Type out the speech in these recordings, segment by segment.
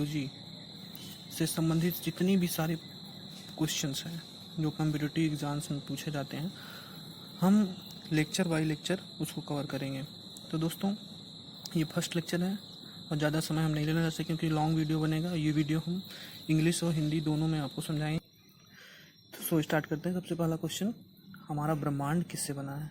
Biology से संबंधित जितनी भी सारे क्वेश्चंस हैं जो कॉम्पिटिटिव एग्जाम्स में पूछे जाते हैं, हम लेक्चर बाय लेक्चर उसको कवर करेंगे। तो दोस्तों, ये फर्स्ट लेक्चर है और ज़्यादा समय हम नहीं लेना चाहते क्योंकि लॉन्ग वीडियो बनेगा। ये वीडियो हम इंग्लिश और हिंदी दोनों में आपको समझाएंगे। तो स्टार्ट करते हैं। सबसे पहला क्वेश्चन, हमारा ब्रह्मांड किससे बना है?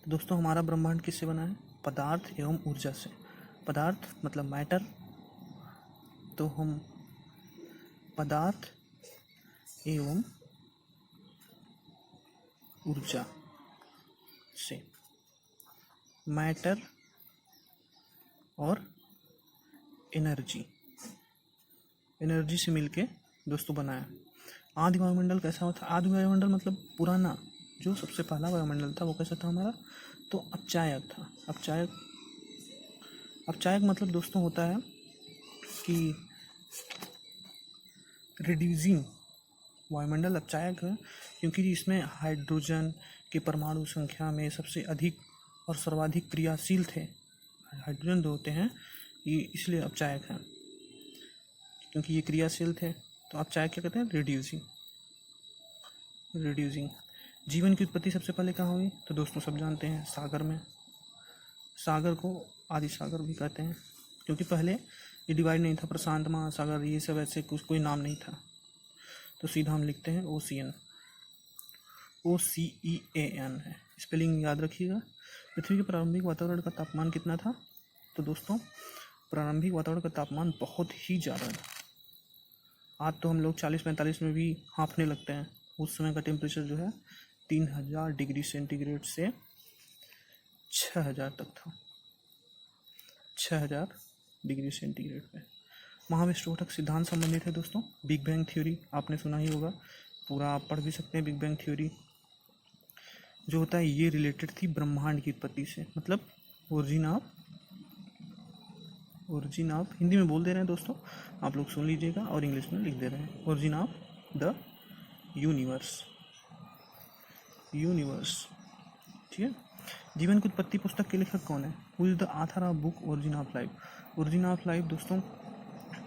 तो दोस्तों, हमारा ब्रह्मांड किससे बना है? पदार्थ एवं ऊर्जा से। पदार्थ मतलब मैटर, तो हम पदार्थ एवं ऊर्जा से, मैटर और एनर्जी से मिलके दोस्तों बना है। आदि वायुमंडल कैसा होता है? आदि वायुमंडल मतलब पुराना, जो सबसे पहला वायुमंडल था वो कैसा था हमारा? तो अपचायक था। अपचायक मतलब दोस्तों होता है कि रिड्यूसिंग वायुमंडल अपचायक है क्योंकि इसमें हाइड्रोजन के परमाणु संख्या में सबसे अधिक और सर्वाधिक क्रियाशील थे। हाइड्रोजन जो होते हैं ये इसलिए अपचायक हैं क्योंकि ये क्रियाशील थे। तो अपचायक क्या कहते हैं? रिड्यूसिंग। जीवन की उत्पत्ति सबसे पहले कहाँ हुई? तो दोस्तों सब जानते हैं, सागर में। सागर को आदि सागर भी कहते हैं क्योंकि पहले ये डिवाइड नहीं था, प्रशांत महासागर ये सब ऐसे कोई नाम नहीं था। तो सीधा हम लिखते हैं OCEAN है। स्पेलिंग याद रखिएगा। पृथ्वी के प्रारंभिक वातावरण का तापमान कितना था? तो दोस्तों, प्रारंभिक वातावरण का तापमान बहुत ही ज़्यादा था। आज तो हम लोग 40-45 में भी हाँफने लगते हैं। उस समय का टेम्परेचर जो है 3000 डिग्री सेंटीग्रेड से 6000 तक था। 6000 डिग्री सेंटीग्रेड पे। महाविस्फोटक सिद्धांत संबंधित है दोस्तों बिग बैंग थ्योरी, आपने सुना ही होगा, पूरा आप पढ़ भी सकते हैं। बिग बैंग थ्योरी जो होता है ये रिलेटेड थी ब्रह्मांड की उत्पत्ति से, मतलब ओरिजिन ऑफ हिंदी में बोल दे रहे हैं दोस्तों, आप लोग सुन लीजिएगा और इंग्लिश में लिख दे रहे हैं। ओरिजिन ऑफ द यूनिवर्स, ठीक है। जीवन की उत्पत्ति पुस्तक के लेखक कौन है? Who is the author of book origin of life? Origin of life दोस्तों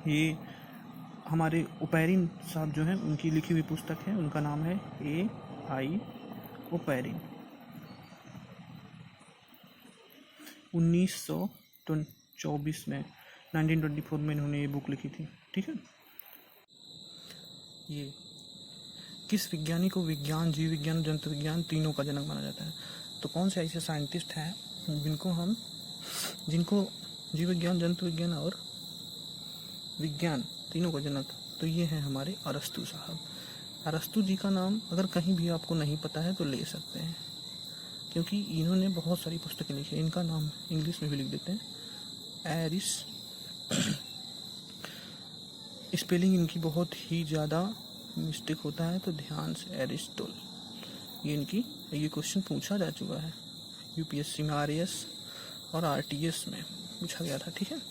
ये हमारे ओपेरिन साहब जो हैं उनकी लिखी हुई पुस्तक है। उनका नाम है A.I. ओपेरिन। 1924 में 1924 में इन्होंने ये बुक लिखी थी, ठीक है। ये किस विज्ञानी को विज्ञान, जीव विज्ञान, जंतु विज्ञान तीनों का जनक माना जाता है? तो कौन से ऐसे साइंटिस्ट हैं जिनको जीव विज्ञान, जंतु विज्ञान और विज्ञान तीनों का जनक? तो ये हैं हमारे अरस्तु साहब। अरस्तु जी का नाम अगर कहीं भी आपको नहीं पता है तो ले सकते हैं क्योंकि इन्होंने बहुत सारी पुस्तकें लिखी हैं। इनका नाम इंग्लिश में भी लिख देते हैं, एरिस। स्पेलिंग इनकी बहुत ही ज़्यादा मिस्टेक होता है, तो ध्यान से, एरिस्टोल। ये क्वेश्चन पूछा जा चुका है UPSC में, RAS और RTS में पूछा गया था, ठीक है।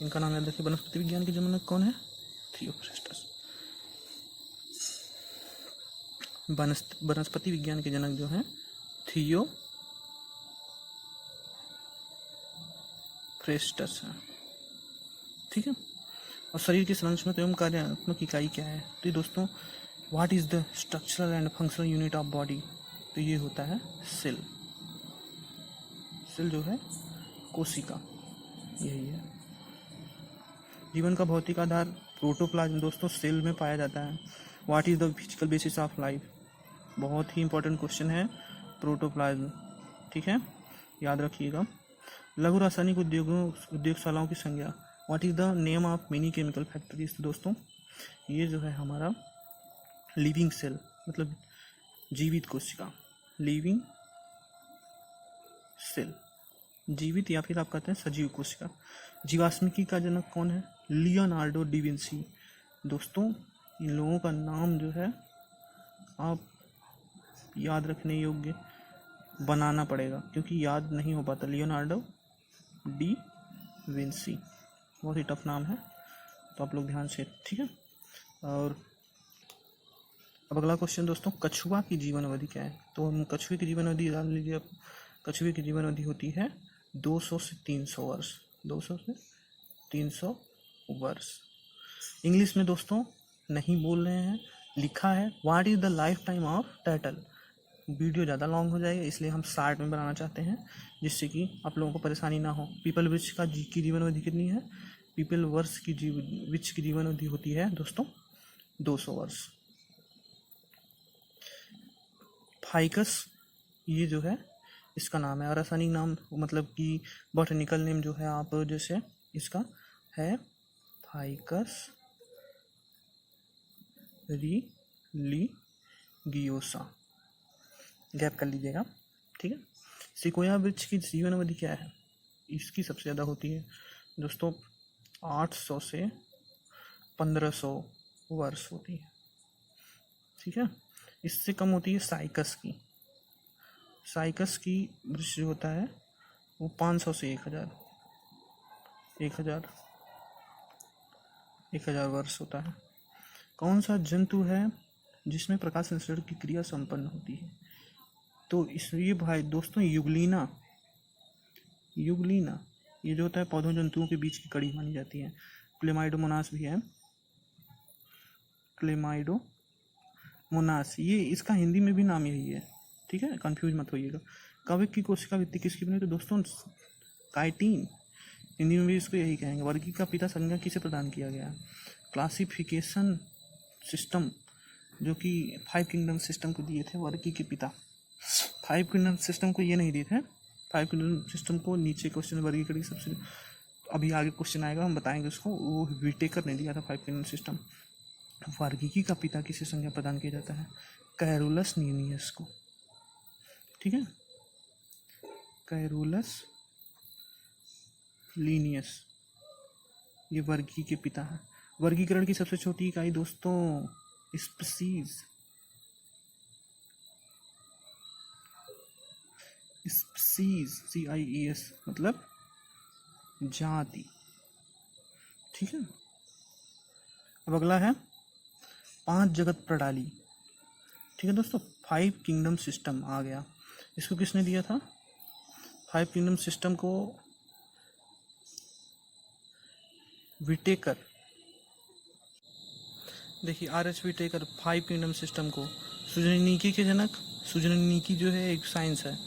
इनका नाम याद रखिए। वनस्पति विज्ञान के जनक कौन है? थियोफ्रेस्टस। वनस्पति विज्ञान के जनक जो हैं थियोफ्रेस्टस हैं, ठीक है। और शरीर की संरचनात्मक एवं कार्यात्मक इकाई क्या है? तो दोस्तों, what is the structural and functional unit of body? तो ये होता है सेल। सेल जो है कोशिका, यही है। जीवन का भौतिक आधार प्रोटोप्लाज्म दोस्तों सेल में पाया जाता है। What is the physical basis of life? बहुत ही इंपॉर्टेंट क्वेश्चन है, प्रोटोप्लाज्म, ठीक है, याद रखिएगा। लघु रासायनिक उद्योगशालाओं की संज्ञा? What is the name of many chemical factories? तो दोस्तों ये जो है हमारा लिविंग सेल, मतलब जीवित कोशिका, लिविंग सेल, जीवित या फिर आप कहते हैं सजीव कोशिका। जीवाश्मिकी का जनक कौन है? Leonardo D Vinci. दोस्तों इन लोगों का नाम जो है आप याद रखने योग्य बनाना पड़ेगा क्योंकि याद नहीं हो पाता। लियोनार्डो डी विंसी बहुत ही टफ नाम है, तो आप लोग ध्यान से, ठीक है। और अब अगला क्वेश्चन दोस्तों, कछुआ की जीवन अवधि क्या है? तो हम कछुए की जीवन अवधि जान लीजिए। अब कछुए की जीवन अवधि होती है 200 से 300 वर्ष, 200 से 300 वर्ष। इंग्लिश में दोस्तों नहीं बोल रहे हैं, लिखा है what is the life time of turtle. Video ज़्यादा लॉन्ग हो जाएगा, इसलिए हम 60 में बनाना चाहते हैं, जिससे कि आप लोगों को परेशानी ना हो। पीपल वृक्ष की जीवन अवधि कितनी है? पीपल वृक्ष की जीवन अवधि होती है दोस्तों 200 वर्ष। फाइकस ये जो है इसका नाम है, और रासायनिक नाम मतलब कि बॉटनिकल नेम जो है आप जैसे इसका है फाइकस रिलीगियोसा, गैप कर लीजिएगा, ठीक है। सिकोया वृक्ष की जीवन अवधि क्या है? इसकी सबसे ज़्यादा होती है दोस्तों 800 से 1500 वर्ष होती है, ठीक है। इससे कम होती है साइकस की। साइकस की वृक्ष जो होता है वो 500 से 1000 वर्ष होता है। कौन सा जंतु है जिसमें प्रकाश संश्लेषण की क्रिया संपन्न होती है? तो इसलिए भाई दोस्तों युगलीना ये जो होता है पौधों जंतुओं के बीच की कड़ी मानी जाती है। क्लेमाइडोमोनास भी है, क्लेमाइडोमोनास, ये इसका हिंदी में भी नाम यही है, ठीक है, कंफ्यूज मत होइएगा। कवक की कोशिका भित्ति किसकी बनी? तो दोस्तों काइटिन, हिंदी में भी इसको यही कहेंगे। वर्गी का पिता संज्ञा किसे प्रदान किया गया? क्लासिफिकेशन सिस्टम जो कि 5 किंगडम सिस्टम को दिए थे वर्गी के पिता। 5 किंगडम सिस्टम को ये नहीं दिए थे, 5 किंगडम सिस्टम को नीचे क्वेश्चन वर्गीकरण सबसे अभी आगे क्वेश्चन आएगा, हम बताएंगे उसको, वो विटेकर ने दिया था 5 किंगडम सिस्टम। वर्गीकी का पिता किसे संज्ञा प्रदान किया जाता है? कैरोलस लीनियस को, ठीक है, कैरोलस लीनियस ये वर्गी के पिता है। वर्गीकरण की सबसे छोटी इकाई दोस्तों स्पीसीज, CIES मतलब जाति, ठीक है। अब अगला है 5 जगत प्रणाली, ठीक है दोस्तों। 5 किंगडम सिस्टम आ गया, इसको किसने दिया था? 5 किंगडम सिस्टम को विटेकर, देखिए RH विटेकर 5 किंगडम सिस्टम को, सुजनिकी के जनक, सुजनिकी जो है एक साइंस है,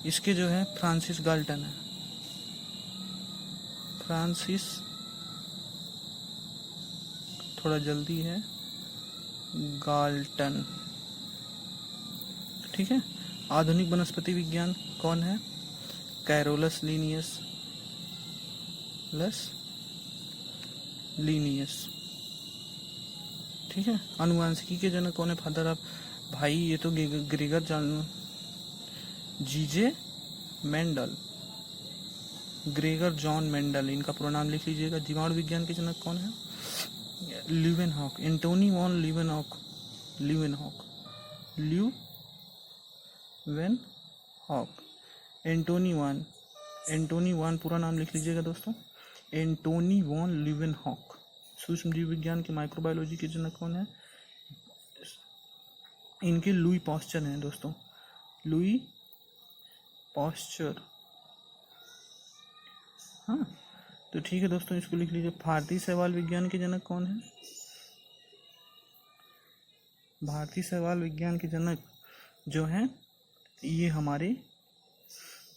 इसके जो है फ्रांसिस गाल्टन है, फ्रांसिस थोड़ा जल्दी है गाल्टन, ठीक है। आधुनिक वनस्पति विज्ञान कौन है? कैरोलस लीनियस, ठीक है। आनुवांशिकी के जनक कौन है? फादर ऑफ, भाई ये तो ग्रेगर जीजे मेंडल, ग्रेगर जॉन मेंडल, इनका पूरा नाम लिख लीजिएगा। जीवाणु विज्ञान के जनक कौन है? Leeuwenhoek, Antony von Leeuwenhoek, Antony von पूरा नाम लिख लीजिएगा दोस्तों, एंटोनी वॉन ल्यूवेनहॉक। सूक्ष्म जीव विज्ञान के माइक्रोबायोलॉजी के जनक कौन है? इनके लुई पास्चर हैं दोस्तों, लुई पास्चर, हाँ। तो ठीक है दोस्तों, इसको लिख लीजिए। भारतीय शैवाल विज्ञान के जनक कौन है? भारतीय शैवाल विज्ञान के जनक जो हैं ये हमारे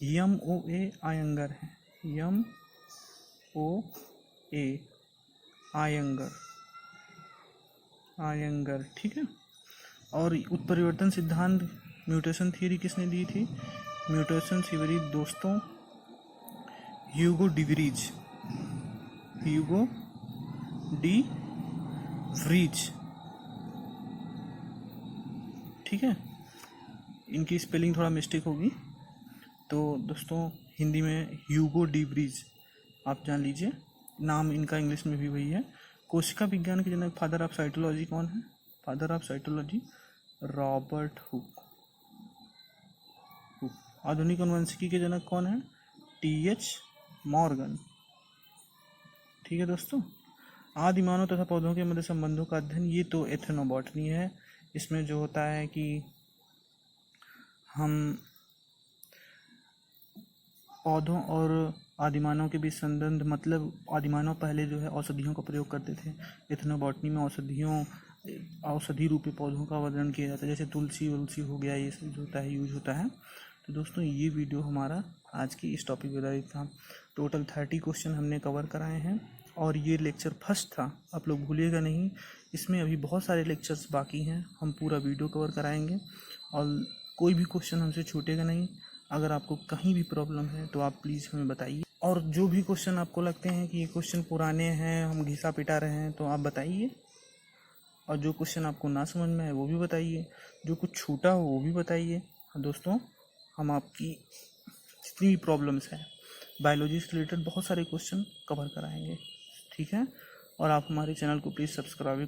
MOA आयंगर हैं, MOA आयंगर, ठीक है। और उत्परिवर्तन सिद्धांत, म्यूटेशन थ्योरी किसने दी थी? म्यूटेशन थ्योरी दोस्तों ह्यूगो डी व्रीज, ठीक है। इनकी स्पेलिंग थोड़ा मिस्टेक होगी, तो दोस्तों हिंदी में ह्यूगो डी व्रीज आप जान लीजिए, नाम इनका इंग्लिश में भी वही है। कोशिका विज्ञान के जनक, फादर ऑफ साइटोलॉजी कौन है? Father of cytology Robert Hooke. आधुनिक अनुवंशिकी के जनक कौन है? TH मॉर्गन, ठीक है दोस्तों। आदि मानव तथा पौधों के मध्य संबंधों का अध्ययन, ये तो एथनोबॉटनी है। इसमें जो होता है कि हम पौधों और आदिमानव के बीच संबंध, मतलब आदिमानव पहले जो है औषधियों का प्रयोग करते थे। इथनोबॉटनी में औषधि रूपी पौधों का वर्णन किया जाता है, जैसे तुलसी वुलसी हो गया, ये सब जो होता है यूज होता है। तो दोस्तों ये वीडियो हमारा आज की इस टॉपिक पे आधारित था। टोटल 30 क्वेश्चन हमने कवर कराए हैं और ये लेक्चर फर्स्ट था, आप लोग भूलिएगा नहीं। इसमें अभी बहुत सारे लेक्चर्स बाकी हैं, हम पूरा वीडियो कवर कराएंगे और कोई भी क्वेश्चन हमसे छूटेगा नहीं। अगर आपको कहीं भी प्रॉब्लम है तो आप प्लीज़ हमें बताइए, और जो भी क्वेश्चन आपको लगते हैं कि ये क्वेश्चन पुराने हैं, हम घिसा पिटा रहे हैं, तो आप बताइए। और जो क्वेश्चन आपको ना समझ में आए वो भी बताइए, जो कुछ छूटा हो वो भी बताइए। दोस्तों हम आपकी जितनी भी प्रॉब्लम्स हैं बायोलॉजी से रिलेटेड बहुत सारे क्वेश्चन कवर कराएंगे, ठीक है। और आप हमारे चैनल को प्लीज़ सब्सक्राइब